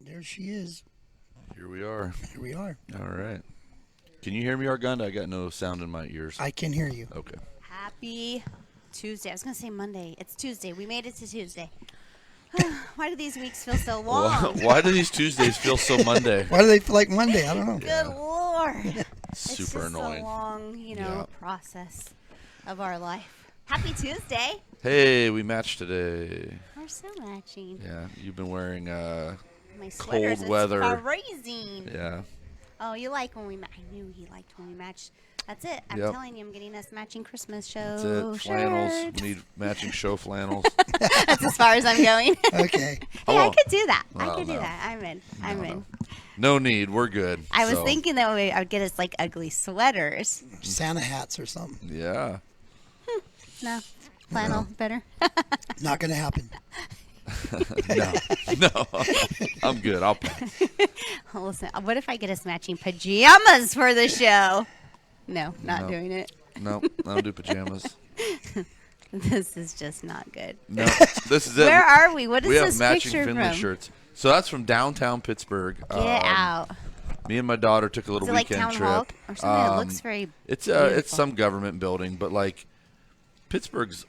There she is. Here we are. Here we are. All right. Can you hear me, Argunda? I got no sound in my ears. I can hear you. Okay. Happy Tuesday. I was going to say Monday. It's Tuesday. We made it to Tuesday. Why do these weeks feel so long? Why do these Tuesdays feel so Monday? Why do they feel like Monday? I don't know. Good Lord. Super it's just annoying. a long, Yeah. process of our life. Happy Tuesday. Hey, we matched today. We're so matching. Yeah, you've been wearing My sweaters cold weather. is freezing. Yeah. Oh, you like when we I knew he liked when we matched. That's it. I'm Yep. telling you, I'm getting us matching Christmas show That's it. Flannels. shirts. We need matching show flannels. That's as far as I'm going. Okay. Hey, I Oh. could do that. I Well, could do no. that. I'm in. I'm in. No need. We're good. I was So, thinking that I would get us like ugly sweaters. Santa hats or something. Yeah. No, flannel better. Not going to happen. No. I'm good. I'll pass. Listen, what if I get us matching pajamas for the show? No, not No. doing it. No, I don't do pajamas. This is just not good. No, this is it. Where are we? What is We have this matching picture Finley from? shirts. So that's from downtown Pittsburgh. Get out. Me and my daughter took a little Is it like weekend town trip. hall or something? It looks very. It's beautiful. some government building, but like Pittsburgh's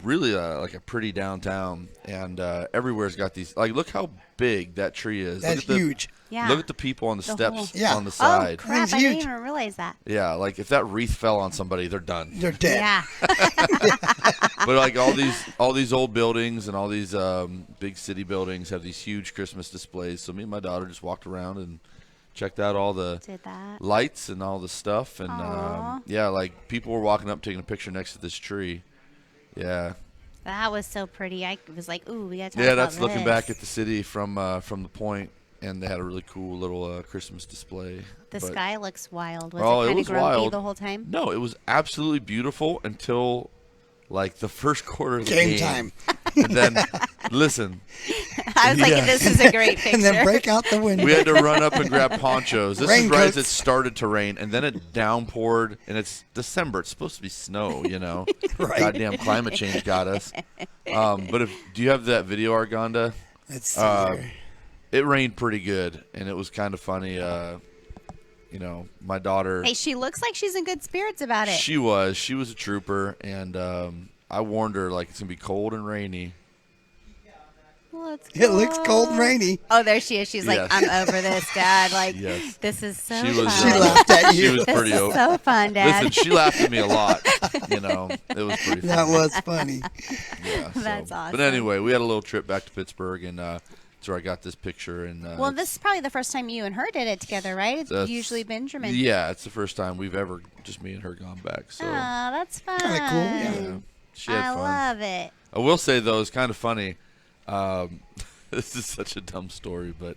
really like a pretty downtown, and everywhere's got these. Like, look how big that tree is. That's look at the, huge. Yeah. Look at the people on the The steps whole- Yeah. on the Oh side. crap! It's I didn't huge. even realize that. Yeah, like if that wreath fell on somebody, they're done. They're dead. Yeah. But like all these old buildings and all these big city buildings have these huge Christmas displays. So me and my daughter just walked around and checked out all the Did that. lights and all the stuff. And Aw. yeah, like people were walking up taking a picture next to this tree. Yeah, That was so pretty. I was like, ooh, we got to talk yeah. about That's looking back this. at the city from the point, and they had a really cool little Christmas display. The But- sky looks wild. Was Oh, it it kind was of grumpy wild. the whole time? No, it was absolutely beautiful until like the first quarter of the Game game. time. And then listen. I was like, Yeah. this is a great picture. And then break out the window. We had to run up and grab ponchos. This is right as Raincoats. it started to rain, and then it downpoured, and it's December. It's supposed to be snow, Right. Goddamn climate change got us. But do you have that video, Arganda? Let's see Uh, here. It rained pretty good, and it was kind of funny. My daughter, Hey, she looks like she's in good spirits about it. she was a trooper, and I warned her, like, it's going to be cold and rainy. Let's It looks cold and go. rainy. Oh, there she is. She's like, Yes. I'm over this, Dad. Like, Yes. this is so She fun. was, She laughed at She you. was This pretty is so fun, Dad. Listen, she laughed at me a lot. It was pretty funny. That was funny. Yeah, That's awesome. But anyway, we had a little trip back to Pittsburgh, and that's where I got this picture. And Well, this is probably the first time you and her did it together, right? It's that's- usually Benjamin. Yeah, it's the first time we've ever just me and her gone back. So Oh, that's fun. Kinda cool, yeah. yeah, she had I fun. love it. I will say though, it's kind of funny. This is such a dumb story, but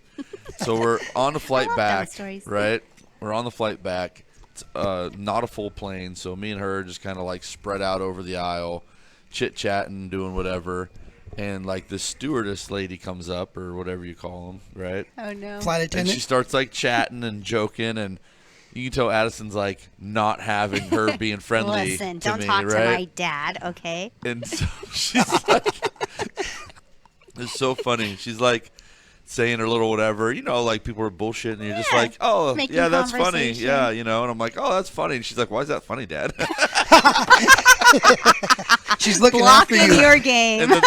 so we're on the flight love dumb back, stories. right? We're on the flight back. It's not a full plane, so me and her just kind of like spread out over the aisle, chit chatting, doing whatever. And like the stewardess lady comes up, or whatever you call them, right? Oh, no. Flight And she attendant. starts like chatting and joking, and you can tell Addison's like not having her being friendly Listen, to don't me, talk right? to my dad, okay? And so she's like, it's so funny. She's like saying her little whatever, like people are bullshitting, and you're just Yeah, like, oh, making yeah, that's funny. conversation. Yeah, and I'm like, oh, that's funny. And she's like, why is that funny, Dad? She's looking after Blocking you. your game. And then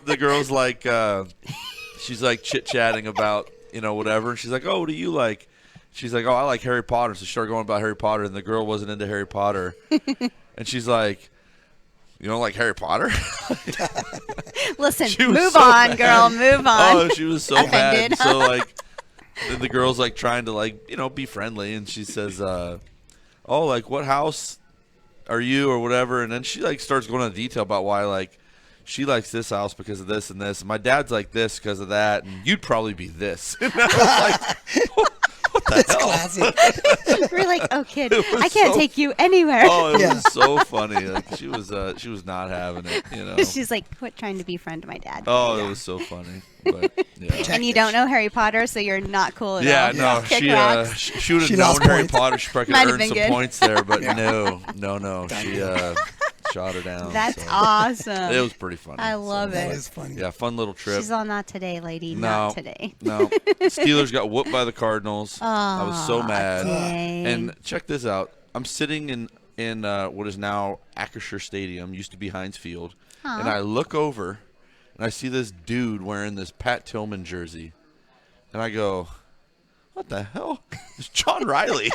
the girl's like, she's like chit-chatting about, whatever. And she's like, oh, what do you like? She's like, oh, I like Harry Potter. So she started going about Harry Potter, and the girl wasn't into Harry Potter. And she's like, you don't like Harry Potter? Listen, She was move so on, mad. girl, move on. Oh, she was so mad. Offended. So like, then the girl's like trying to like be friendly, and she says, "Oh, like what house are you or whatever?" And then she like starts going into detail about why like she likes this house because of this and this, and my dad's like this because of that, and you'd probably be this. And I was like, what the That's hell? classic. We're like, oh, kid, It was I can't so- take you anywhere. Oh, it Yeah. was so funny. Like she was not having it. She's like, quit trying to be friend to my dad. Oh, it was so funny. But yeah. And you don't know Harry Potter, so you're not cool at Yeah, all. no, Kick she rocks. she would have She known lost Harry points. Potter. She probably could Might have earn been some good. points there, but no. She shot her down. That's so. awesome. It was pretty funny. I love That it. is funny. Yeah, fun little trip. She's all not today, lady. No, Not today. no. Steelers got whooped by the Cardinals. I was so mad. Dang. And check this out. I'm sitting in what is now Acrisure Stadium, used to be Heinz Field, and I look over and I see this dude wearing this Pat Tillman jersey, and I go, "What the hell? It's John Riley."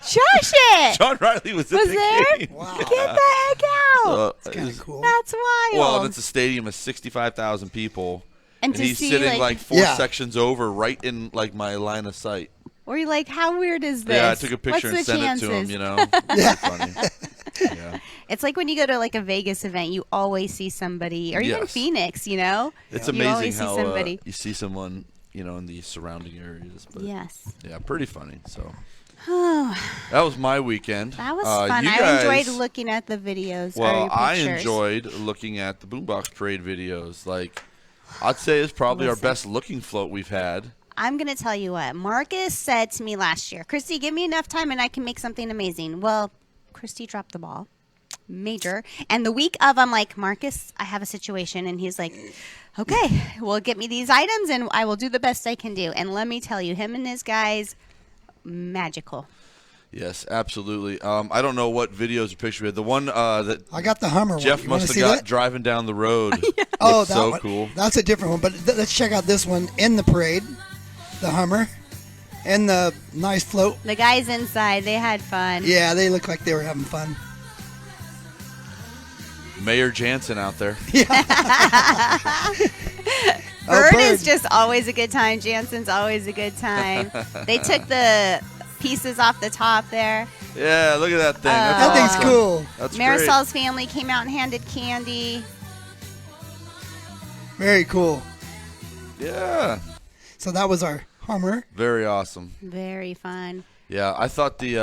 Shush it. John Riley was in Was the there? game. Wow. Get the heck out. So, It's kind of cool. That's wild. well, and it's a stadium of 65,000 people, and and to he's see, sitting like 4 Yeah. sections over, right in like my line of sight. or you're like, how weird is this? Yeah, I took a picture What's and the sent chances? it to him. You know, yeah, funny. Yeah. It's like when you go to like a Vegas event, you always see somebody, or even Yes. Phoenix, you know? It's You amazing always see how somebody. you see someone, you know, in the surrounding areas. But Yes. yeah, pretty funny. So that was my weekend. That was fun. You I guys, enjoyed looking at the videos. or Well, I pictures. enjoyed looking at the Boombox Parade videos. Like, I'd say it's probably our Listen. best looking float we've had. I'm going to tell you what. Marcus said to me last year, Christy, give me enough time and I can make something amazing. Well, Christy dropped the ball. Major. And the week of, I'm like, Marcus, I have a situation. And he's like, okay, well, get me these items and I will do the best I can do. And let me tell you, him and his guys, magical. Yes, absolutely. I don't know what videos or pictures we had. The one that I got the Hummer Jeff one. You wanna must have see got that? driving down the road. Oh, Looked that so one. cool. That's a different one. But let's check out this one in the parade. The Hummer. And the nice float. The guys inside, they had fun. Yeah, they look like they were having fun. Mayor Jansen out there. Bird Bird. is just always a good time. Jansen's always a good time. They took the pieces off the top there. Yeah, look at that thing. That's That thing's awesome. cool. That's Marisol's family came out and handed candy. Very cool. great. Yeah, So that was our Hummer. very awesome. Very fun. Yeah, I thought the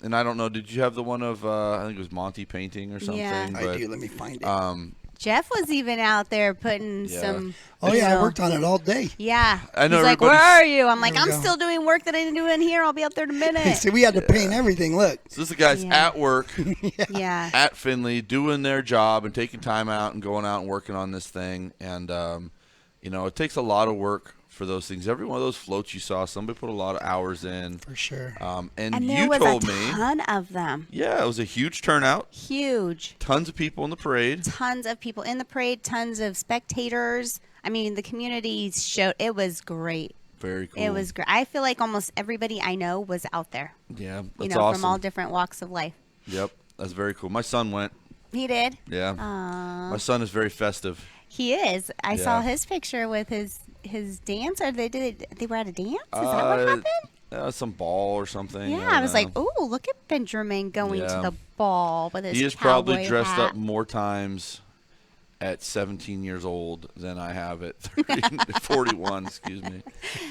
and I don't know. Did you have the one of I think it was Monty painting or something? Yeah. But, I do. Let me find it. Jeff was even out there putting Yeah. some. Oh, yeah, I know- worked on it all day. Yeah. I know He's like, where everybody's- are you? I'm like, There we I'm go. still doing work that I didn't do in here. I'll be up there in a minute. See, we had to paint everything. Look. So this is the guys Yeah. at work Yeah. at Finley doing their job and taking time out and going out and working on this thing. And you know, it takes a lot of work for those things. Every one of those floats you saw, somebody put a lot of hours in. For sure. And And there you was told a me, ton of them. yeah, it was a huge turnout. Huge. Tons of people in the parade. Tons of people in the parade. Tons of spectators. I mean, the community showed. It was great. Very cool. It was great. I feel like almost everybody I know was out there. Yeah, You that's know, awesome. from all different walks of life. Yep, that's very cool. My son went. He did. Yeah. Aw. My son is very festive. He is. I saw Yeah. his picture with his dance. Or they were at a dance. Is that what happened? Some ball or something. Yeah, don't I was like, know. "Ooh, look at Benjamin going Yeah. to the ball with his He has cowboy probably dressed hat. up more times at 17 years old than I have at 30, 41. Excuse me.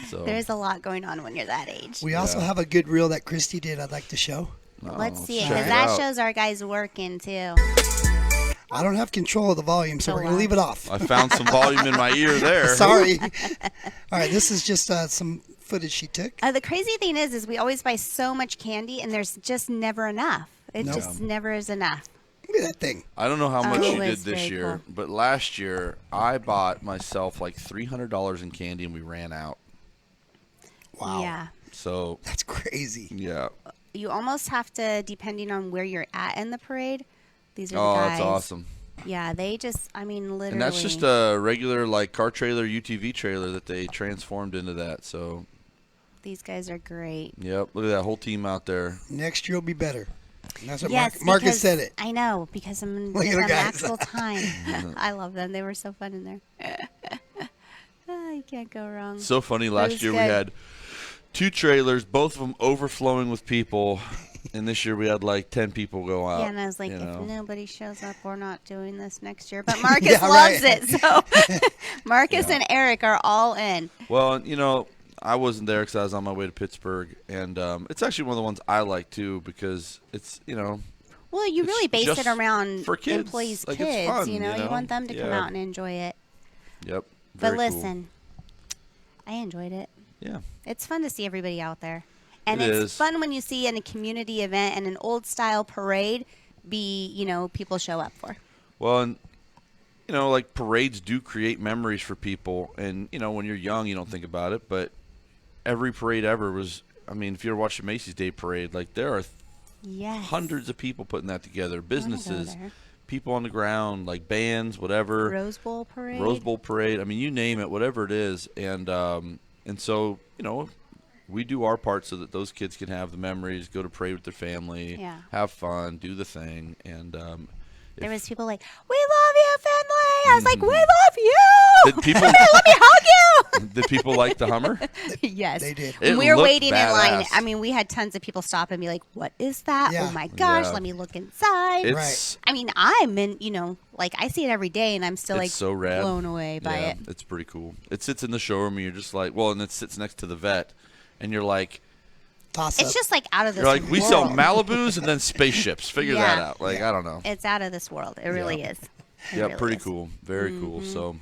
So There's a lot going on when you're that age. We also have a good reel that Christy did I'd like to show. Let's see it, check because it that out. shows our guys working too. I don't have control of the volume, so So we're going to leave it off. I found some volume in my ear there. Sorry. All right, this is just some footage she took. The crazy thing is we always buy so much candy, and there's just never enough. It No. just never is enough. Look at that thing. I don't know how much Oh, she did it's this very year, cool. but last year I bought myself like $300 in candy and we ran out. Wow. Yeah. So That's crazy. yeah. You almost have to, depending on where you're at in the parade. These are Oh, the guys. that's awesome. Yeah, they just, I mean, literally. And that's just a regular like car trailer, UTV trailer that they transformed into that. So These guys are great. yep, look at that whole team out there. Next year will be better. And that's what Yes, Marcus because- said it. I know, because I'm Look at giving the them guys. actual time. I love them. They were so fun in there. Oh, you can't go wrong. So funny. was Last year we good. had 2 trailers, both of them overflowing with people, and this year we had like 10 people go out. Yeah, and I was like, you know. if nobody shows up, we're not doing this next year. But Marcus Yeah, loves right. it. So Marcus and Eric are all in. Well, you know, I wasn't there because I was on my way to Pittsburgh, and it's actually one of the ones I like too because it's, you know, Well, you It's really base just it around for kids. employees' Like, it's kids. fun, you know, you know? want them to come Yeah. out and enjoy it. yep. But very cool. listen, I enjoyed it. Yeah. It's fun to see everybody out there. And It it's is. fun when you see in a community event and an old style parade be, people show up for. Well, and like parades do create memories for people, and when you're young, you don't think about it, but every parade ever was. I mean, if you ever watched the Macy's Day Parade, like there are hundreds of people putting that together, businesses, people on the ground, like bands, whatever. Rose Bowl Parade. I mean, you name it, whatever it is, and so we do our part so that those kids can have the memories, go to parade with their family, have fun, do the thing, and there was people like, "We love you, Finley." I was like, "We love you." Did people let me hug you? Did people like the Hummer? Yes, they did. When we were waiting badass. in line, I mean, we had tons of people stop and be like, "What is that? Yeah. Oh my gosh, Yeah. let me look inside." Right. I mean, I'm in, like I see it every day, and I'm still It's like so rad. blown away by it. It's pretty cool. It sits in the showroom, and you're just like, well, and it sits next to the vet, and you're like, Toss It's up. just like out of this you're like, world. we sell Malibus and then spaceships. Figure that out. Like, I don't know. It's out of this world. It really is. It Yeah, really pretty is. cool. Very cool. So,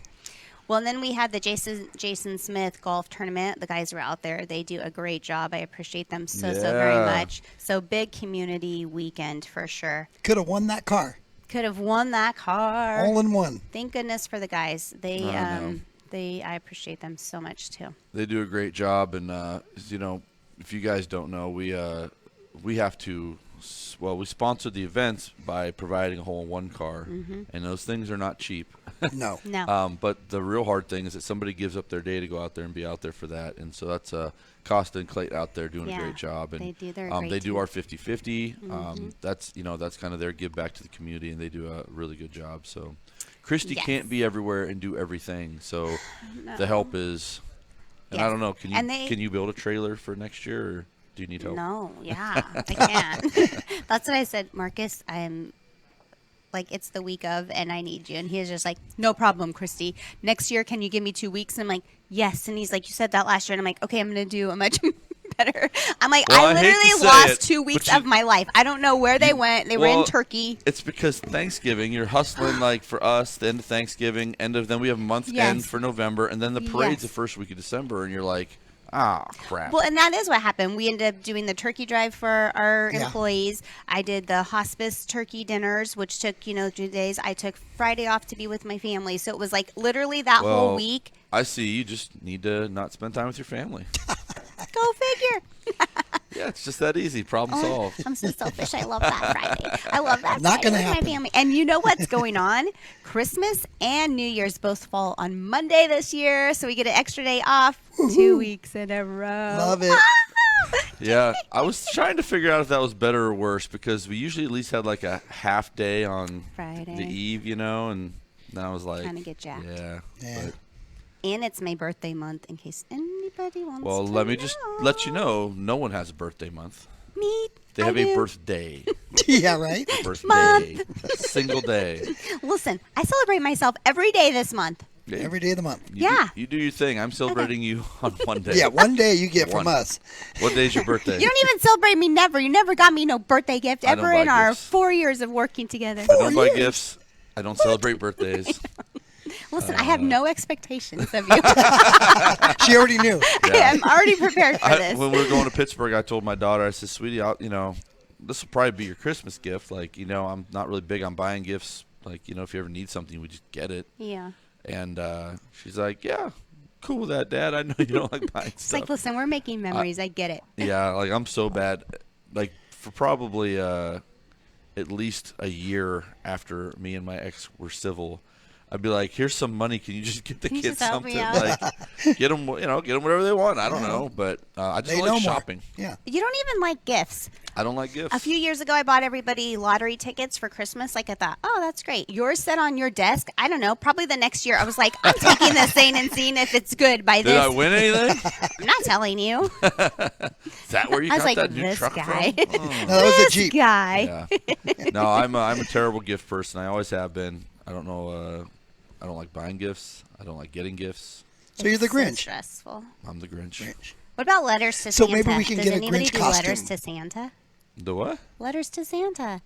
Well, and then we had the Jason Smith golf tournament. The guys were out there. They do a great job. I appreciate them so very Yeah. much. So big community weekend for sure. Could have won that car. Could have won that car. All in one. Thank goodness for the guys. They I know. I appreciate them so much too. they do a great job, and if you guys don't know, we have to. Well, we sponsor the events by providing a hole-in-one car, and those things are not cheap. No. No. But the real hard thing is that somebody gives up their day to go out there and be out there for that, and so that's Costa and Clayton out there doing a Yeah, great job, and they do their great they do team. our 50-50. That's that's kind of their give back to the community, and they do a really good job. So, Christy Yes. can't be everywhere and do everything, so the help is. And I Yes. don't know. Can you And they- can you build a trailer for next year, or do you need help? No, yeah, I can. That's what I said, Marcus. I'm like, it's the week of, and I need you. And he was just like, no problem, Christy. Next year, can you give me 2 weeks? And I'm like, yes. And he's like, you said that last year. And I'm like, okay, I'm going to do a much better. I'm like, Well, I I hate to literally say lost it, 2 weeks but of my life. I don't know where they went. They were in well, Turkey. It's because Thanksgiving, you're hustling like for us, the end of Thanksgiving, then we have month Yes. end for November, and then the parade's Yes. the first week of December, and you're like, ah, crap. Well, and that is what happened. We ended up doing the turkey drive for our Yeah. employees. I did the hospice turkey dinners, which took, 2 days. I took Friday off to be with my family. So it was like literally that whole Well, week. I see. You just need to not spend time with your family. Go figure. Yeah, it's just that easy. Problem solved. I'm so selfish. I love that Friday. I love that Not Friday gonna with happen. my family. And you know what's going on? Christmas and New Year's both fall on Monday this year, so we get an extra day off. 2 weeks in a row. Love it. Yeah, I was trying to figure out if that was better or worse because we usually at least had like a half day on Friday. the eve, and then I was like, Kinda get jacked. Yeah. Yeah. But, And it's my birthday month, in case anybody wants well, to let me know. just let you know, no one has a birthday month. Me, They I have a do. birthday. Yeah, right? Birthday. Single day. Listen, I celebrate myself every day this month. Yeah, Every day of the month. Yeah. You do your thing. I'm celebrating you on one day. Yeah, one day you get from One. us. What day's your birthday? You don't even celebrate me never. You never got me no birthday gift I don't ever buy in our gifts. 4 years of working together. I don't buy years. gifts. I don't celebrate birthdays. Listen, I have no expectations of you. She already knew. I'm already prepared for this. When we were going to Pittsburgh, I told my daughter, I said, sweetie, this will probably be your Christmas gift. Like, I'm not really big on buying gifts. Like, if you ever need something, we just get it. Yeah. And she's like, yeah, cool with that, Dad. I know you don't like buying It's stuff. like, listen, we're making memories. I get it. Yeah, like I'm so bad. Like for probably at least a year after me and my ex were civil, I'd be like, "Here's some money. Can you just get the Can you kids just help me something? out?" Like, get them, get them whatever they want. I don't know, but I just They don't know like more. shopping. Yeah. You don't even like gifts. I don't like gifts. A few years ago, I bought everybody lottery tickets for Christmas. Like, I thought, oh, that's great. Yours set on your desk. I don't know. Probably the next year, I was like, I'm taking this thing and seeing if it's good by Did this. I win anything? I'm not telling you. Is that where you I was got like, that new this truck guy. from? Oh. No, that was a This Jeep. guy. Yeah. No, I'm a terrible gift person. I always have been. I don't know. I don't like buying gifts. I don't like getting gifts. So you're the So Grinch. stressful. I'm the Grinch. What about letters to So Santa? maybe we can Does get a anybody Grinch do letters costume. to Santa? The what? Letters to Santa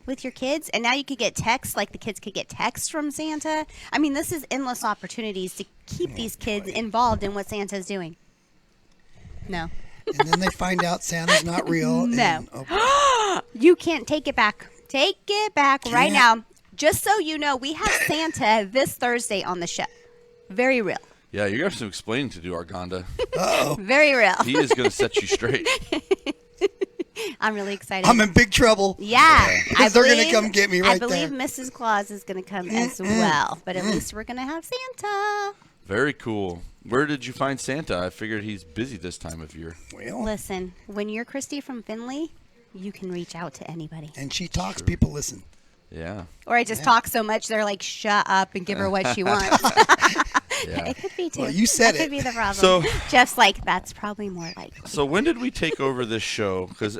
with your kids, and now you could get texts. Like the kids could get texts from Santa. I mean, this is endless opportunities to keep these kids involved in what Santa's doing. No, And then they find out Santa's not real. No. And, oh, you can't take it back. Take it back right now. Just so you know, we have Santa this Thursday on the show. Very real. Yeah, you're going to have some explaining to do, Arganda. Uh-oh. Very real. He is going to set you straight. I'm really excited. I'm in big trouble. Yeah. They're going to come get me right I believe there. Mrs. Claus is going to come as well. But at least we're going to have Santa. Very cool. Where did you find Santa? I figured he's busy this time of year. Well, Listen, when you're Christy from Finley, you can reach out to anybody. and she talks, people listen. Yeah. Or I just talk so much, they're like, shut up and give her what she wants. Yeah. It could be, too. Well, you said that it. could be the problem. So- Jeff's like, that's probably more likely. So when did we take over this show? Because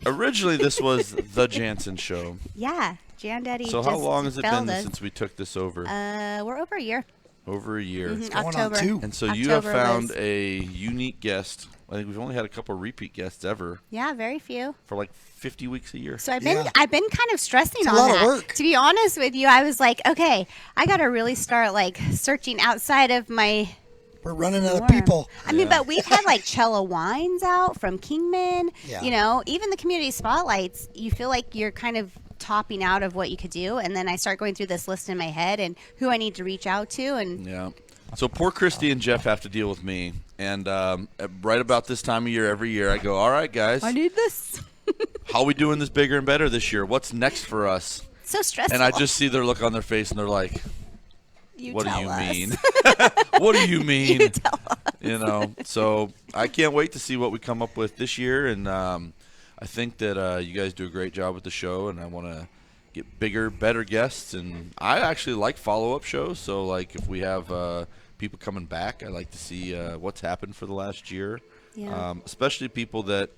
originally this was the Jansen Show. Yeah. Jan Daddy So just how long has it failed been us. since we took this over? We're over a year. Over a year. Mhm, going on October. 2. And so you have October found was- a unique guest. I think we've only had a couple repeat guests ever Yeah, very few. for like 50 weeks a year. So I've Yeah. been kind of stressing It's a on lot of that. work. To be honest with you, I was like, okay, I got to really start like searching outside of my We're running out of norm. people. I mean, Yeah. but we've had like Cello Wines out from Kingman. Yeah. You know, even the community spotlights, you feel like you're kind of topping out of what you could do. And then I start going through this list in my head and who I need to reach out to. And Yeah. So poor Christy and Jeff have to deal with me. And right about this time of year, every year, I go, all right, guys, need this. how are we doing this bigger and better this year? What's next for us? So stressful. And I just see their look on their face, and they're like, what do tell you us. mean? What do you mean? You tell us. You know, so I can't wait to see what we come up with this year. And I think that you guys do a great job with the show, and I want to get bigger, better guests. And I actually like follow-up shows. So, like, if we have people coming back, I like to see what's happened for the last year. Yeah. Especially people that,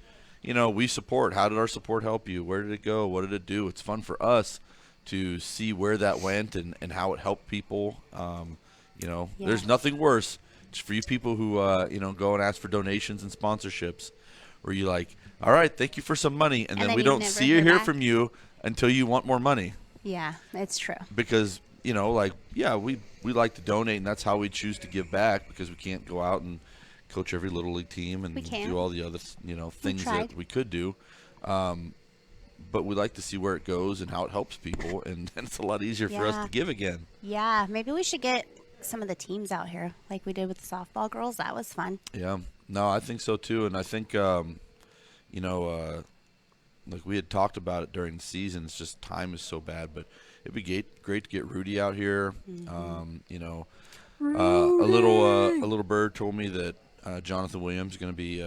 you know, we support. How did our support help you? Where did it go? What did it do? It's fun for us to see where that went and how it helped people. You know, Yeah. there's nothing worse just for you people who, you know, go and ask for donations and sponsorships where you like, all right, thank you for some money. And then then we you don't never see or hear hear back. from you until you want more money. Yeah, it's true. Because, you know, like, yeah, we like to donate, and that's how we choose to give back because we can't go out and coach every Little League team and We can't. do all the other, you know, things tried. that we could do. But we like to see where it goes and how it helps people, and it's a lot easier for us Yeah. to give again. Yeah, maybe we should get some of the teams out here like we did with the softball girls. That was fun. Yeah, no, I think so too, and I think you know, like we had talked about it during the season. It's just time is so bad, but it'd be great to get Rudy out here. You know, a little bird told me that Jonathan Williams is going to be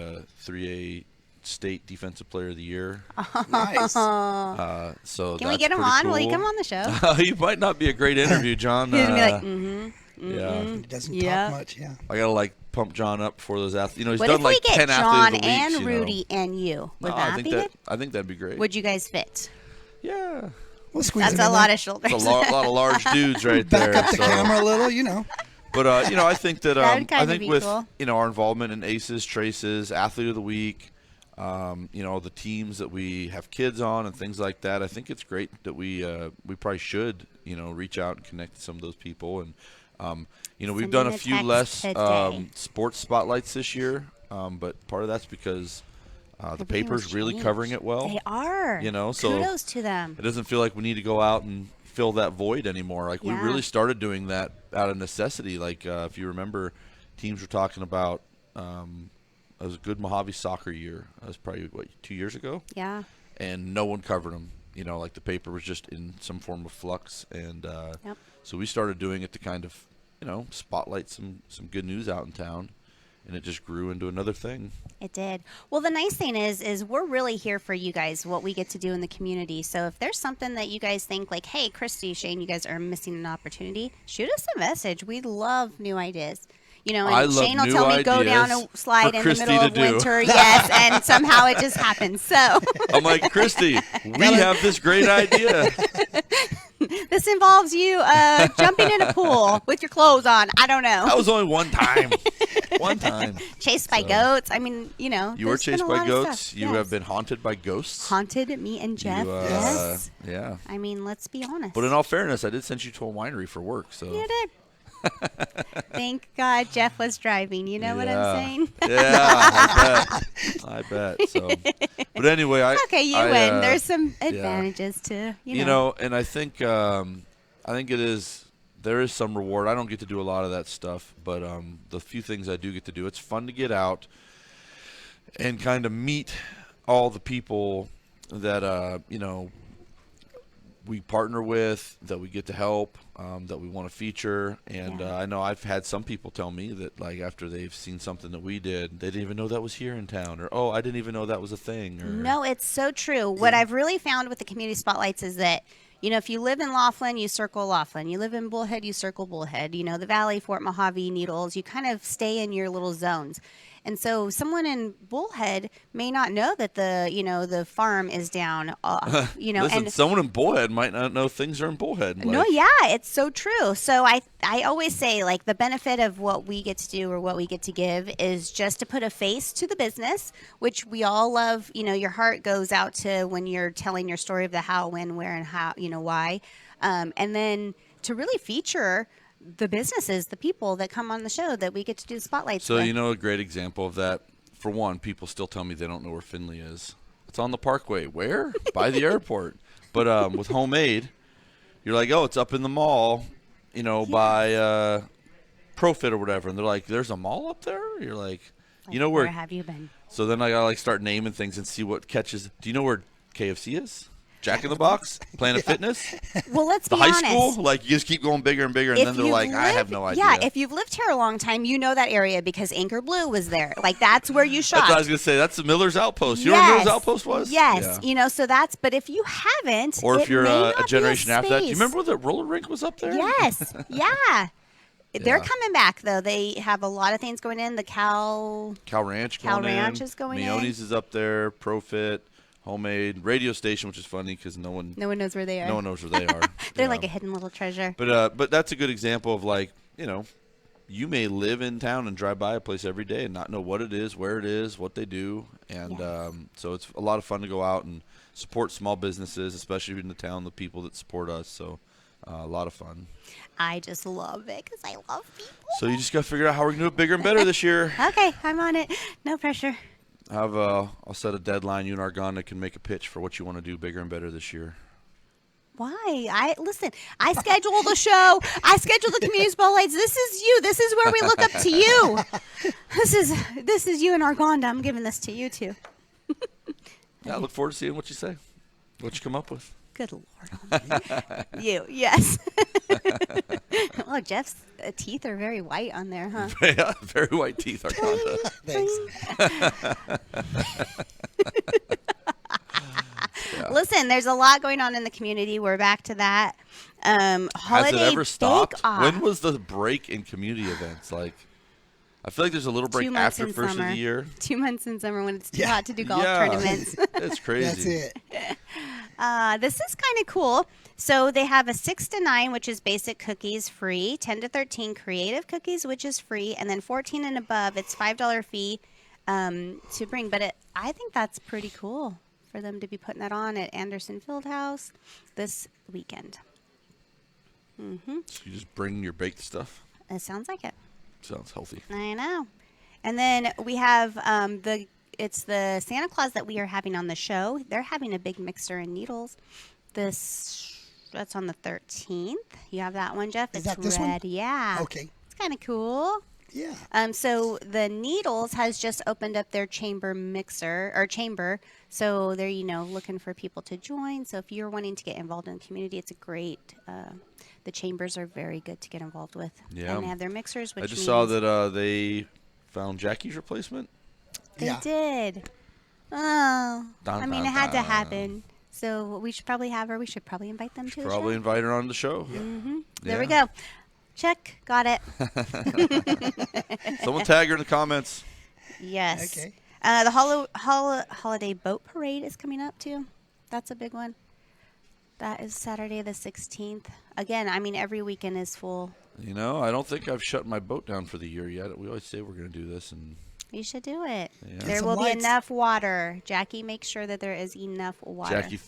3A State Defensive Player of the Year. Nice. So Can we that's get him pretty on? Cool. Will he come on the show? He might not be a great interview, John. He's gonna be like, yeah, He doesn't Yeah. talk much, yeah. I gotta like pump John up before those athletes. You know, he's What done if like we get 10 John athletes a week. and you know. Rudy and you? Would No, that I think be good? I think that'd be great. Would you guys fit? Yeah, We'll squeeze That's him in a lot there. of shoulders. it's a lot of large dudes right Back there. up the so. camera a little, you know. But you know, I think that That would I kinda think be with cool. you know our involvement in Aces, Traces, Athlete of the Week, you know the teams that we have kids on and things like that. I think it's great that we probably should you know reach out and connect to some of those people. And you know we've Send done me a a few text less today. sports spotlights this year, but part of that's because the Everything paper's was really changed. covering it well. They are. You know, so kudos to them. it doesn't feel like we need to go out and fill that void anymore. Like we Yeah. really started doing that out of necessity. Like if you remember, teams were talking about it was a good Mojave soccer year. That was probably 2 years ago, Yeah. and no one covered them. You know, like the paper was just in some form of flux, and Yep. so we started doing it to kind of you know spotlight some good news out in town, and it just grew into another thing. It did. Well, the nice thing is we're really here for you guys, what we get to do in the community. So if there's something that you guys think like, hey, Christy, Shane, you guys are missing an opportunity, shoot us a message. We love new ideas. You know, I and love Shane will new tell me go down ideas a slide for in Christy the middle to of do. winter, yes, and somehow it just happens. So I'm like, Christy, we have this great idea. this involves you jumping in a pool with your clothes on. I don't know. That was only one time. One time. Chased by goats. I mean, you know. You were there's been chased a by lot of goats. stuff. You Yes. have been haunted by ghosts. Haunted me and Jeff. You, Yes. Yeah. I mean, let's be honest. But in all fairness, I did send you to a winery for work. So You did. Thank God Jeff was driving. You know what I'm saying? Yeah, I bet. So, but anyway, Okay, you win. There's some advantages to you know, and I think there is some reward. I don't get to do a lot of that stuff, but the few things I do get to do, it's fun to get out and kind of meet all the people that we partner with, that we get to help, that we want to feature. And I know I've had some people tell me that, like, after they've seen something that we did, they didn't even know that was here in town, or, oh, I didn't even know that was a thing. Or, no, it's so true. What I've really found with the community spotlights is that, if you live in Laughlin, you circle Laughlin. You live in Bullhead, you circle Bullhead. The Valley, Fort Mojave, Needles, you kind of stay in your little zones. And so someone in Bullhead may not know that the farm is down off, Listen, and someone in Bullhead might not know things are in Bullhead. no, yeah, it's so true. So I always say, like, the benefit of what we get to do or what we get to give is just to put a face to the business, which we all love. Your heart goes out to when you're telling your story of the how, when, where, and how, why. And then to really feature the businesses, the people that come on the show that we get to do the spotlights So, with. a great example of that, for one, people still tell me they don't know where Findlay is. It's on the Parkway. Where? By the airport. But with Homemade, you're like, oh, it's up in the mall, by Profit or whatever. And they're like, there's a mall up there? You're like, where have you been? So then I got to start naming things and see what catches. Do you know where KFC is? Jack in the Box? Planet Fitness? Well, let's the be high honest. school? Like, you just keep going bigger and bigger, and then they're like, I have no idea. Yeah, if you've lived here a long time, you know that area because Anchor Blue was there. Like, that's where you shopped. That's what I was going to say. That's the Miller's Outpost. You know where Miller's Outpost was? Yes. So but if you haven't, or if you're a generation after that. Do you space. remember when the roller rink was up there? Yes. Yeah. They're coming back, though. They have a lot of things going in. The Cal Ranch is going in. Meoni's is up there. Profit. Homemade. Radio Station, which is funny because no one knows where they are. No one knows where they are. They're like a hidden little treasure. But that's a good example of, like, you may live in town and drive by a place every day and not know what it is, where it is, what they do. And so it's a lot of fun to go out and support small businesses, especially in the town, the people that support us. So a lot of fun. I just love it because I love people. So you just got to figure out how we're going to do it bigger and better this year. Okay, I'm on it. No pressure. I'll set a deadline. You and Arganda can make a pitch for what you want to do bigger and better this year. Why? I schedule the show. I schedule the community spotlights. This is you. This is where we look up to you. This is you and Arganda. I'm giving this to you too. I look forward to seeing what you say, what you come up with. Good Lord. You, yes. Oh, Jeff's teeth are very white on there, huh? Yeah, very white teeth, Arganda. Thanks. Listen, there's a lot going on in the community. We're back to that. Holiday Has it ever stopped? bake-off. When was the break in community events? Like, I feel like there's a little break 2 months after in first summer. of the year. 2 months in summer when it's too Yeah. hot to do golf Yeah. tournaments. It's crazy. That's it. This is kind of cool. So they have a 6 to 9, which is basic cookies, free. 10 to 13, creative cookies, which is free. And then 14 and above, it's $5 fee to bring. But I think that's pretty cool for them to be putting that on at Anderson Fieldhouse this weekend. Mm-hmm. So you just bring your baked stuff? It sounds like it. Sounds healthy. I know. And then we have it's the Santa Claus that we are having on the show. They're having a big mixer in Needles. That's on the 13th. You have that one, Jeff? Is it's that this red. one? Yeah. Okay. It's kind of cool. Yeah. So the Needles has just opened up their chamber. So they're, looking for people to join. So if you're wanting to get involved in the community, it's a great, the chambers are very good to get involved with. Yeah. And they have their mixers, which I just means saw that they found Jackie's replacement. they Yeah. did. Oh. Dun, I mean, dun, it had to dun. happen. So we should probably have her. We should probably invite them to the Probably show. invite her on the show. There we go. Check. Got it. Someone tag her in the comments. Yes. Okay. The holiday boat parade is coming up too. That's a big one. That is Saturday the 16th. Again, I mean, every weekend is full. I don't think I've shut my boat down for the year yet. We always say we're going to do this, and You should do it. Yeah. There Some will be lights. enough water. Jackie, make sure that there is enough water. Jackie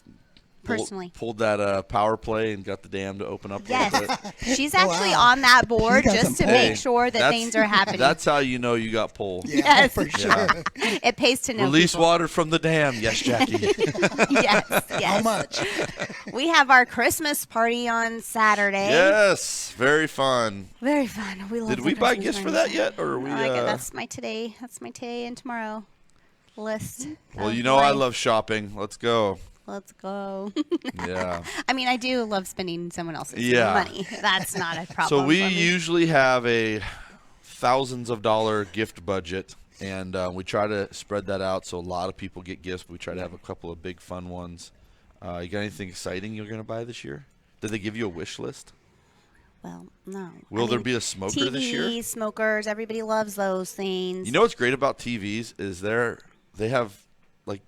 personally. pulled that power play and got the dam to open up a little bit. Yes. She's actually Wow. on that board She got just some to pull. make sure that That's- things are happening. That's how you know you got pull. Yeah, Yes. for sure. Yeah. It pays to know Release people. water from the dam. Yes, Jackie. Yes, How yes. much? We have our Christmas party on Saturday. Yes, very fun. Very fun. We love Did the we buy Christmas gifts for party. that yet, or are we? That's my today. That's my today and tomorrow list. Well, of you know I life. love shopping. Let's go. Let's go. Yeah. I mean, I do love spending someone else's Yeah. money. That's not a problem. So we for me. usually have a thousands of dollar gift budget, and we try to spread that out so a lot of people get gifts. But we try to have a couple of big fun ones. You got anything exciting you're gonna buy this year? Did they give you a wish list? Well, no. Will there be a smoker this year? TVs, smokers, everybody loves those things. You know what's great about TVs is they have like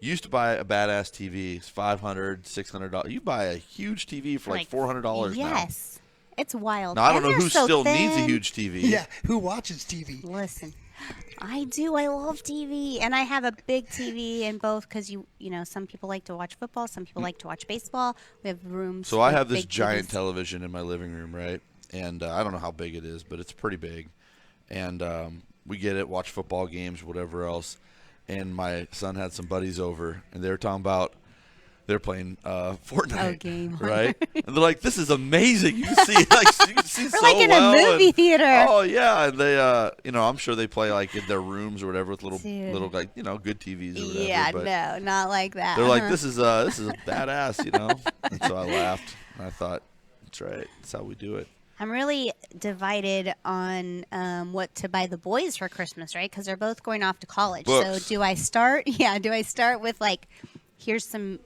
you used to buy a badass TV, it's $500, $600. You buy a huge TV for like $400 now. Yes. It's wild. Now I don't And know they're who so still needs a thin. huge TV. Yeah, who watches TV? Listen, I do. I love TV, and I have a big TV in both because you know some people like to watch football, some people like to watch baseball. We have rooms. So I with have this big giant TVs. television in my living room, right? And I don't know how big it is, but it's pretty big. And we get it, watch football games, whatever else. And my son had some buddies over, and they were talking about they're playing Fortnite, game. right? And they're like, "This is amazing! You can see, you can see We're so like in well." a movie and- theater. Oh yeah, and they, I'm sure they play like in their rooms or whatever with little, Dude. like good TVs or whatever. Yeah, but no, not like that. they're like, huh? this is a badass, And so I laughed, and I thought, that's right, that's how we do it. I'm really divided on what to buy the boys for Christmas, right? Because they're both going off to college. Books. So do I start? Yeah, do I start with like, here's some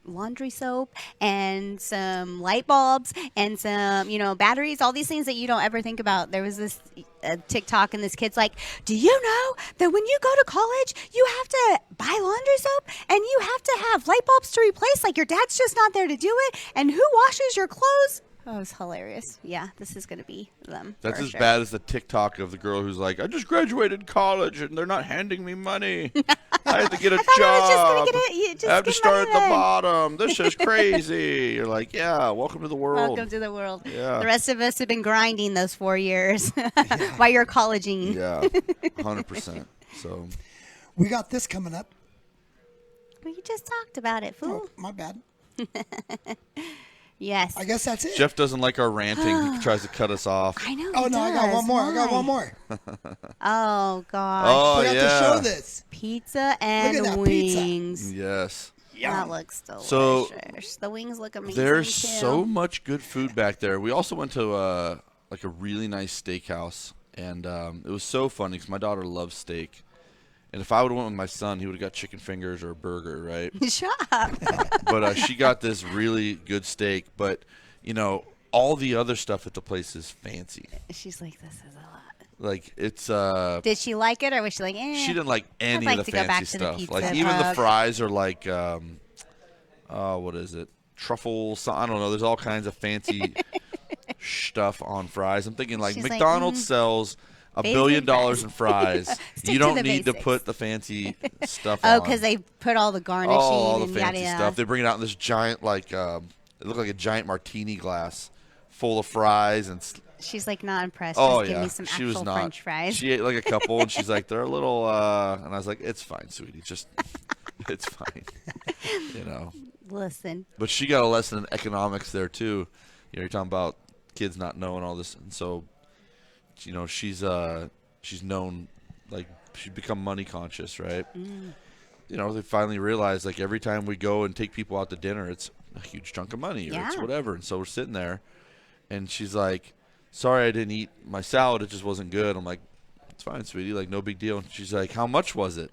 laundry soap and some light bulbs and some, batteries, all these things that you don't ever think about. There was this TikTok and this kid's like, do you know that when you go to college, you have to buy laundry soap and you have to have light bulbs to replace? Like your dad's just not there to do it. And who washes your clothes? Oh, it was hilarious. Yeah, this is going to be them. That's for as sure. bad as the TikTok of the girl who's like, I just graduated college and they're not handing me money. I have to get a thought job. I was just gonna get it. Just I have to get start money at the then." bottom. This is crazy. You're like, yeah, welcome to the world. Welcome to the world. Yeah. The rest of us have been grinding those 4 years while you're colleging. Yeah, 100%. So We got this coming up. Well, you just talked about it, fool. Oh, my bad. Yes. I guess that's it. Jeff doesn't like our ranting. He tries to cut us off. I know. Oh he no, I got does. one more. I got Why? one more. Oh gosh. Oh, Forgot yeah. to show this. Pizza and Look at that pizza. wings. Yes. That looks delicious. So, the wings look amazing. There's too. so much good food back there. We also went to a really nice steakhouse, and it was so funny because my daughter loves steak. And if I would have went with my son, he would have got chicken fingers or a burger, right? Shut up. But she got this really good steak. But all the other stuff at the place is fancy. She's like, this is a lot. Like it's Did she like it, or was she like, eh? she didn't like any like of the to go back fancy to the stuff. pizza Like even the hut. fries are like what is it? Truffles. I don't know. There's all kinds of fancy stuff on fries. I'm thinking like She's like, McDonald's sells $1 basic billion fries. in fries. Stick You to don't the need to basics. put the fancy stuff Oh, on. because they put all the garnishing all the and fancy yada stuff. yada. They bring it out in this giant it looked like a giant martini glass full of fries and. She's like not impressed. Oh Just yeah, give me some she actual was not. French fries. She ate like a couple, and she's like, "They're a little," and I was like, "It's fine, sweetie. Just, it's fine." Listen, But she got a lesson in economics there too. You're talking about kids not knowing all this, and so, she's known, like she's become money conscious, right? They finally realized like every time we go and take people out to dinner, it's a huge chunk of money or it's Yeah. whatever, and so we're sitting there, and she's like, "Sorry, I didn't eat my salad. It just wasn't good." I'm like, "It's fine, sweetie. Like no big deal." And she's like, "How much was it?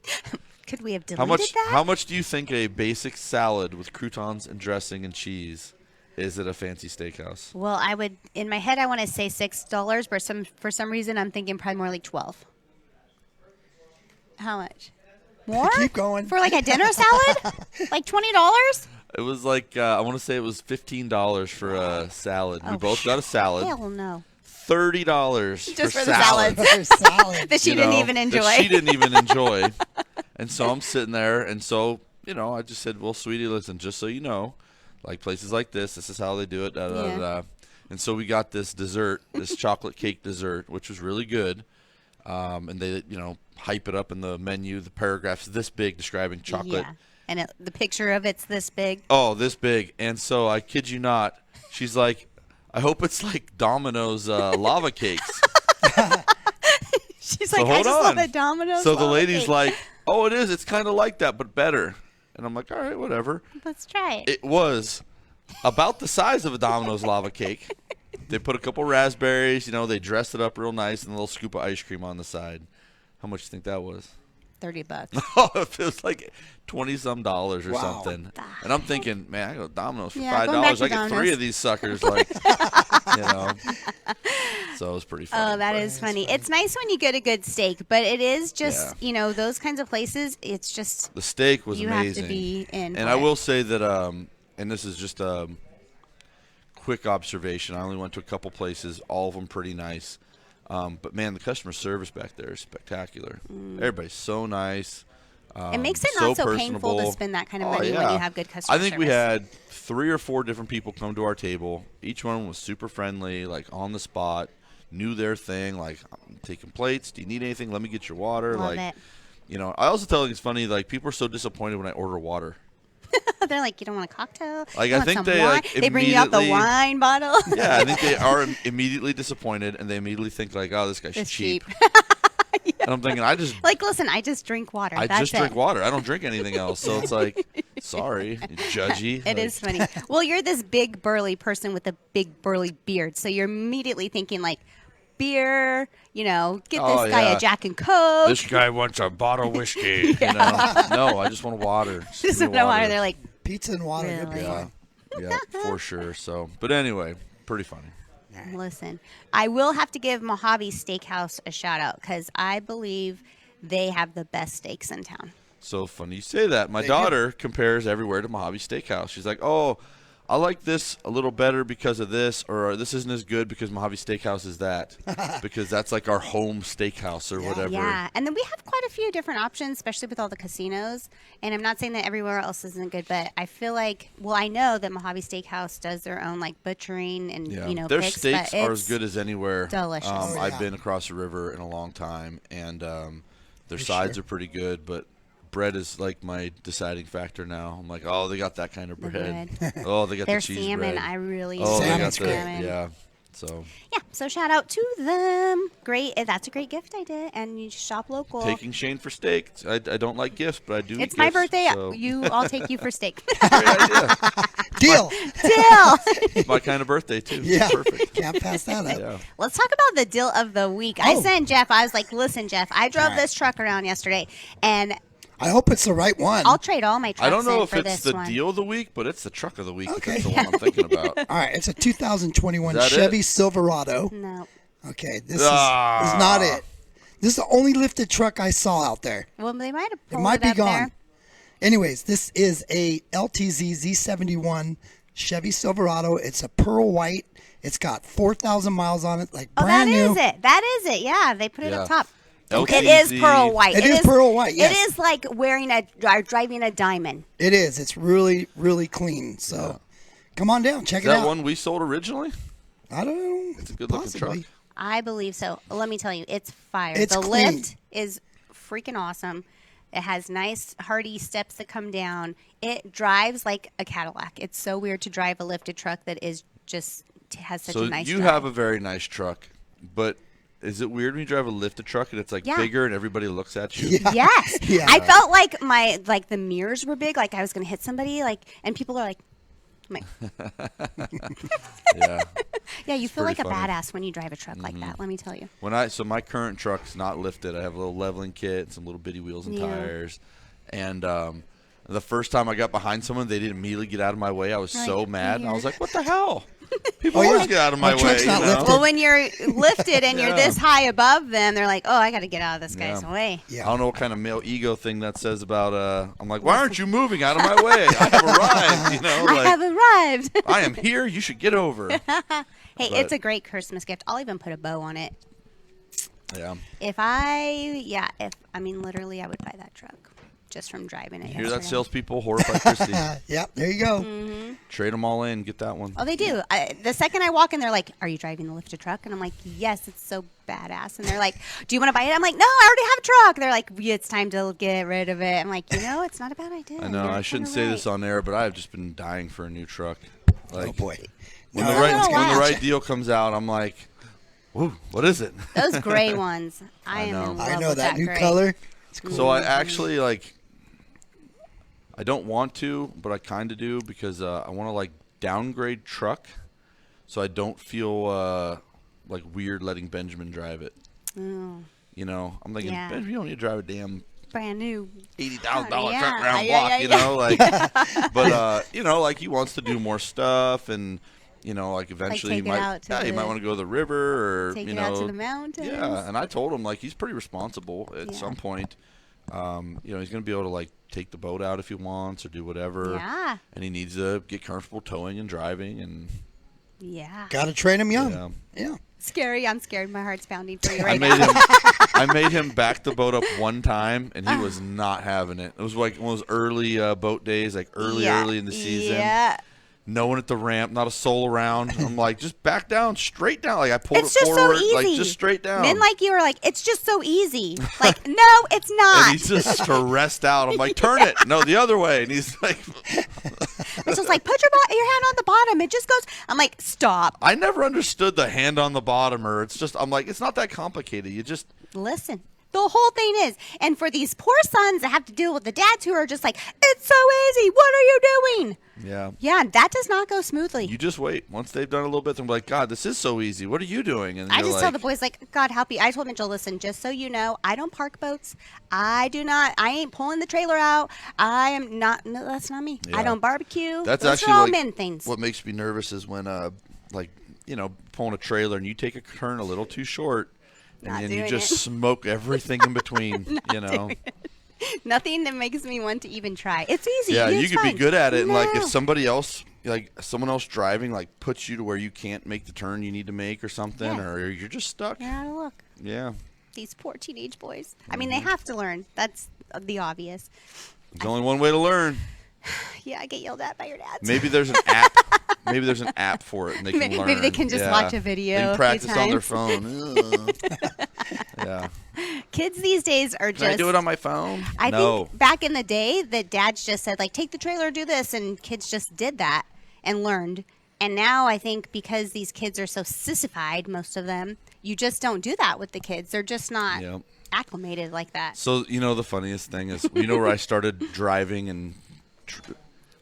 could we have deleted How much? that? How much do you think a basic salad with croutons and dressing and cheese is at a fancy steakhouse?" Well, I would in my head I want to say $6, but for some reason I'm thinking probably more like 12. How much? More? Keep going. For like a dinner salad? Like $20? It was like I want to say it was $15 for a salad. We both got a salad. Hell no. $30 Just for the salad. salad. There's salad. That she didn't even enjoy. That she didn't even enjoy. And so I'm sitting there, and so I just said, well, sweetie, listen, just so you know, like places like this is how they do it. Da, da, Yeah. da. And so we got this dessert, this chocolate cake dessert, which was really good. And they, hype it up in the menu. The paragraph's this big describing chocolate. Yeah. And the picture of it's this big. Oh, this big. And so I kid you not, she's like, I hope it's like Domino's lava cakes. She's So like, I hold just love on. a Domino's. So the lava lady's cake. like, oh, it is. It's kind of like that, but better. And I'm like, all right, whatever. Let's try it. It was about the size of a Domino's lava cake. They put a couple raspberries, they dressed it up real nice, and a little scoop of ice cream on the side. How much do you think that was? $30. Oh, it was like $20-some or Wow. something. And I'm thinking, man, I go to Domino's for Yeah, going back $5. to I get Domino's. 3 of these suckers, So it was pretty funny. Oh, that is funny. It's nice when you get a good steak, but it is just, Yeah. Those kinds of places, it's just, The steak was you amazing. have to be in. And for I it. will say that, and this is just a quick observation. I only went to a couple places, all of them pretty nice. But man, the customer service back there is spectacular. Everybody's so nice. It makes it not so painful to personable. spend that kind of Oh, money when yeah. you have good customer I think we service. had 3 or 4 different people come to our table. Each one was super friendly, like on the spot, knew their thing. Like, I'm taking plates. Do you need anything? Let me get your water. Love like, it. I also tell you it's funny. Like, people are so disappointed when I order water. They're like, you don't want a cocktail? Like, You I want think some they, wine? like, They bring you out the immediately- wine bottle. Yeah, I think they are immediately disappointed, and they immediately think like, "Oh, this guy's It's cheap." cheap. And I'm thinking, Like, listen, I just drink water. I That's just drink it. water. I don't drink anything else. So it's like, sorry, judgy. It is funny. Well, you're this big burly person with a big burly beard, so you're immediately thinking like beer. Get this Oh, guy yeah. a Jack and Coke. This guy wants a bottle of whiskey. No, I just want water. Just Just give me no water. They're like, Pizza and water. You'll be Really? fine. yeah, for sure. So, but anyway, pretty funny. listen, I will have to give Mojave Steakhouse a shout out because I believe they have the best steaks in town. So funny you say that. My They daughter compares everywhere to Mojave Steakhouse. She's like, oh, I like this a little better because of this, or this isn't as good because Mojave Steakhouse is that. Because that's like our home steakhouse or whatever. Yeah, and then we have quite a few different options, especially with all the casinos. And I'm not saying that everywhere else isn't good, but I feel like, I know that Mojave Steakhouse does their own like butchering and Yeah. Their picks, steaks but are as it's good as anywhere. delicious. Oh, yeah. I've been across the river in a long time, and their For sides sure. are pretty good, but bread is like my deciding factor now. I'm like, oh, they got that kind of The bread. bread. Oh, they got Their the cheese salmon, bread. I really Oh, they enjoy got Salmon's the great. yeah. So Yeah, so shout out to them. Great, that's a great gift idea, and you shop local. taking Shane for steak. I don't like gifts, but I do. It's eat my gifts, birthday. So. I'll take you for steak. Great idea. Deal. Deal. It's my kind of birthday too. Yeah. Perfect. Can't pass that up. Yeah. Let's talk about the deal of the week. I Oh. sent Jeff. I was like, "Listen, Jeff, I drove All right. this truck around yesterday, and I hope it's the right one. I'll trade all my trucks I don't know in if for it's this the one." deal of the week, but it's the truck of the week. Okay. That's the one I'm thinking about. All right, it's a 2021 Is that Chevy it? Silverado. No. Okay, this Ah. is not it. This is the only lifted truck I saw out there. Well, they might have It pulled might be up gone. there. Anyways, this is a LTZ Z71 Chevy Silverado. It's a pearl white. It's got 4,000 miles on it, like Oh, brand that new. is it. That is it. Yeah, they put it Yeah. up top. LTZ. It is pearl white. It is pearl white, yes. It is like driving a diamond. It is. It's really, really clean. So come on down, check Is it that out. one we sold originally? I don't know. It's a good-looking Possibly. truck. I believe so. Let me tell you, it's fire. It's the clean. lift is freaking awesome. It has nice, hardy steps that come down. It drives like a Cadillac. It's so weird to drive a lifted truck that is just has such So a nice you drive. have a very nice truck, but is it weird when you drive a lifted truck and it's like Yeah. bigger and everybody looks at you? Yeah. Yes. Yeah. I felt like the mirrors were big, like I was gonna hit somebody, and people are like, I'm like, Yeah. yeah, you feel like pretty a funny. badass when you drive a truck like that. Let me tell you. So my current truck's not lifted. I have a little leveling kit, some little bitty wheels and Yeah. tires, and the first time I got behind someone, they didn't immediately get out of my way. I was Like, so right mad, and I here. was like, "What the hell? People Oh, yeah. always get out of my My way." truck's not lifted. Well, when you're lifted and you're Yeah. this high above them, they're like, oh, I got to get out of this guy's Yeah. way. Yeah. I don't know what kind of male ego thing that says about. I'm like, why aren't you moving out of my way? I have arrived. I have arrived. I am here. You should get over. Hey, But- it's a great Christmas gift. I'll even put a bow on it. Yeah. Literally, I would buy that truck. just from driving it. Hear that, yesterday. salespeople? Horrify Christy. Yep, there you go. Mm-hmm. Trade them all in. Get that one. Oh, they do. The second I walk in, they're like, "Are you driving the lifted truck?" And I'm like, "Yes, it's so badass." And they're like, "Do you want to buy it?" I'm like, "No, I already have a truck." They're like, yeah, "It's time to get rid of it." I'm like, it's not a bad idea. I know. You're I shouldn't kinda say right. this on air, but I've just been dying for a new truck. Like, Oh boy. When No, the right it's gonna when the get right you. deal comes out, I'm like, "Woo, what is it?" Those gray ones. I am know. in love I know with that new gray. color. It's cool. So I actually like. I don't want to, but I kind of do because I want to like downgrade truck, so I don't feel like weird letting Benjamin drive it. Mm, You know, I'm thinking, Yeah. Benjamin, you don't need to drive a damn brand new. $80,000 Yeah. truck round Yeah, block. yeah, You yeah. know, like, but like he wants to do more stuff, and like eventually take he it might, out to he might the- want to go to the river or Take you it know, out to the mountains. yeah. And I told him like he's pretty responsible at Yeah. some point. He's gonna be able to like take the boat out if he wants or do whatever. Yeah. And he needs to get comfortable towing and driving and Yeah. Got to train them young. yeah. Yeah. Scary. I'm scared. My heart's pounding for you I right made now. him. I made him back the boat up one time, and he was not having it. It was like one of those early boat days, like early in the season. Yeah. No one at the ramp, not a soul around. I'm like, just back down, straight down. Like I pulled It's it just forward, so easy. like just straight down. Men like you are like, it's just so easy. Like, no, it's not. and he's just stressed out. I'm like, turn it, no, the other way. And he's like, It's just like, put your hand on the bottom. It just goes. I'm like, stop. I never understood the hand on the bottom, or it's just. I'm like, it's not that complicated. You just. Listen. The whole thing is, and for these poor sons that have to deal with the dads who are just like, it's so easy. What are you doing? Yeah. Yeah, that does not go smoothly. You just wait. Once they've done a little bit, they're like, God, this is so easy. What are you doing? And I you're just like, tell the boys, like, God help you. I told Mitchell, listen, just so you know, I don't park boats. I ain't pulling the trailer out. I am not, no, that's not me. Yeah. I don't barbecue. That's Those actually are all like men things. what makes me nervous is when, pulling a trailer and you take a turn a little too short, and Not then you doing just it. smoke everything in between. Nothing that makes me want to even try. It's easy. Yeah, It's you could fine. be good at it, and like if No. somebody else, like someone else driving, like puts you to where you can't make the turn you need to make or something, Yeah. or you're just stuck. You're out of luck. Yeah. These poor teenage boys. I mean, Mm-hmm. they have to learn. That's the obvious. There's only one way to learn. Yeah, I get yelled at by your dads. Maybe there's an app. Maybe there's an app for it, and they can learn. Maybe they can just watch a video They a can few practice on their times. phone. Yeah. Kids these days are Can I just. do it on my phone? I no. think back in the day, the dads just said, like, take the trailer and do this, and kids just did that and learned. And now I think because these kids are so sissified, most of them, you just don't do that with the kids. They're just not Yep. acclimated like that. So the funniest thing is, where I started driving and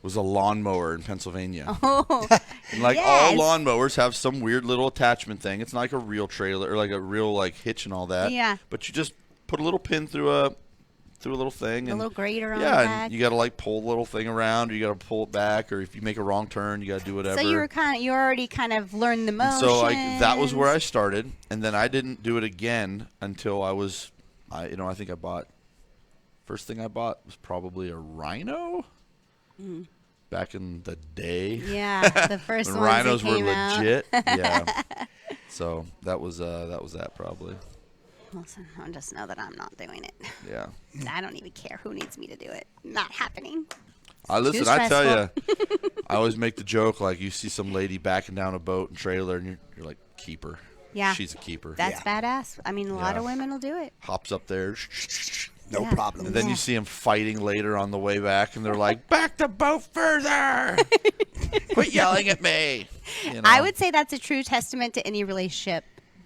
was a lawnmower in Pennsylvania. Oh, And like all yes. lawnmowers have some weird little attachment thing. It's not like a real trailer or like a real like hitch and all that. Yeah. But you just put a little pin through a little thing. A and little grater on yeah, the and back. you got to like pull the little thing around, or you got to pull it back, or if you make a wrong turn, you got to do whatever. So you already kind of learned the And motions. so that was where I started, and then I didn't do it again until I think I bought. First thing I bought was probably a Rhino. Back in the day. Yeah, the first when ones rhinos that were came out. legit. Yeah. So that was that probably. Listen, I just know that I'm not doing it. Yeah. I don't even care who needs me to do it. Not happening. I Too listen. I tell you, stressful. I always make the joke like you see some lady backing down a boat and trailer, and you're like, keep her. Yeah. She's a keeper. That's badass. I mean, a lot Yeah. of women will do it. Hops up there. No Yeah. problem. And then you see them fighting later on the way back, and they're like, "Back the boat further! Quit yelling at me!" You know? I would say that's a true testament to any relationship.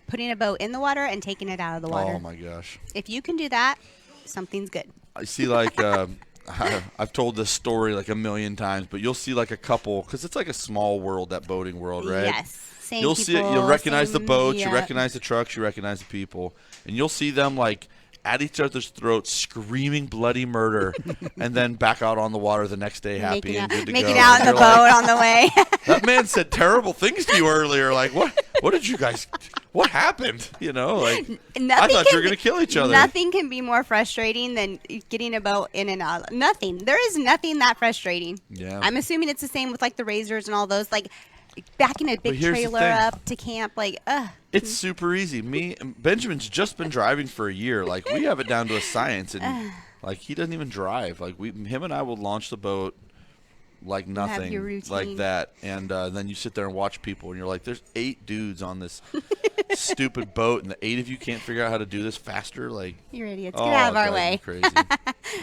Putting a boat in the water and taking it out of the water. Oh my gosh! If you can do that, something's good. I see like I've told this story like a million times, but you'll see like a couple because it's like a small world, that boating world, right? Yes. Same You'll see it. people, You'll recognize the same- boats. yeah. You recognize the trucks. You recognize the people, and you'll see them like at each other's throats, screaming bloody murder, and then back out on the water the next day, happy Making and out, good to making go. out in And the you're like, boat on the way. that man said terrible things to you earlier. Like, what did you guys, what happened? You know, like, I thought you were going to kill each other. Nothing can be more frustrating than getting a boat in and out. Nothing. There is nothing that frustrating. Yeah. I'm assuming it's the same with like the razors and all those. Like backing a big here's the trailer thing. up to camp. Like, It's super easy. Benjamin's just been driving for a year. Like, we have it down to a science. And Like he doesn't even drive. Like him and I will launch the boat like nothing, your routine. like that, and then you sit there and watch people, and you're like, "There's 8 dudes on this stupid boat, and the 8 of you can't figure out how to do this faster." Like, You're idiots. Get out of our way. it drives me crazy.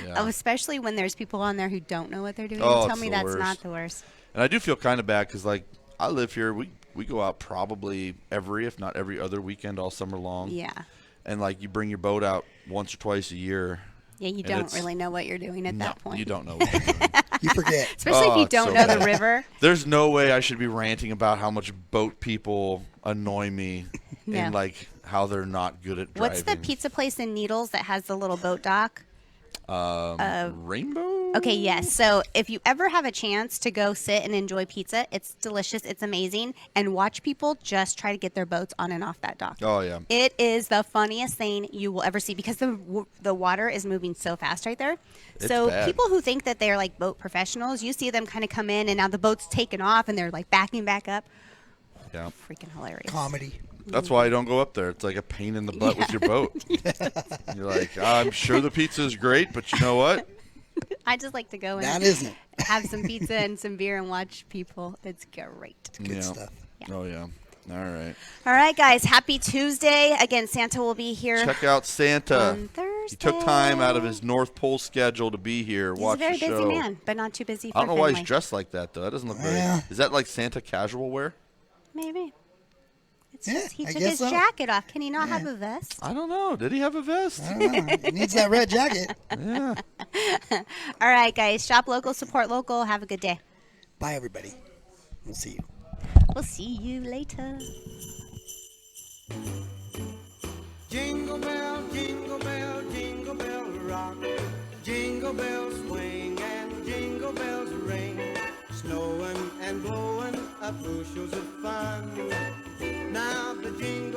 Yeah. Oh, especially when there's people on there who don't know what they're doing. Oh, Tell it's me the that's worst. not the worst. And I do feel kind of bad because, like, I live here. We go out probably every, if not every other weekend all summer long. Yeah. And, like, you bring your boat out once or twice a year. Yeah, you don't really know what you're doing at that point. You don't know what you're doing. You forget. Especially if you it's don't so know bad. the river. There's no way I should be ranting about how much boat people annoy me No. and, like, how they're not good at driving. What's the pizza place in Needles that has the little boat dock? Rainbow? Okay, yes. So if you ever have a chance to go sit and enjoy pizza, it's delicious, it's amazing, and watch people just try to get their boats on and off that dock. Oh, yeah. It is the funniest thing you will ever see because the water is moving so fast right there. So bad. people who think that they're like boat professionals, you see them kind of come in and now the boat's taken off and they're like backing back up. Yeah. Freaking hilarious. Comedy. That's why I don't go up there. It's like a pain in the butt with your boat. You're like, I'm sure the pizza is great, but you know what? I just like to go and That isn't. have some pizza and some beer and watch people. It's great. Good Yeah. stuff. Yeah. Oh, yeah. All right. All right, guys. Happy Tuesday. Again, Santa will be here Check out Santa. on Thursday. He took time out of his North Pole schedule to be here. He's Watch a very the show. busy man, but not too busy for I don't know why he's family. dressed like that, though. That doesn't look very. Yeah. Is that like Santa casual wear? Maybe. It's Yeah, just he I took guess his so. jacket off. Can he not have a vest? I don't know. Did he have a vest? I don't know. It needs that red jacket. Yeah. All right, guys. Shop local, support local. Have a good day. Bye, everybody. We'll see you. We'll see you later. Jingle bell, jingle bell, jingle bell rock. Jingle bells swing and jingle bells ring. Snowing and blowing up bushels of fun. Now the jingle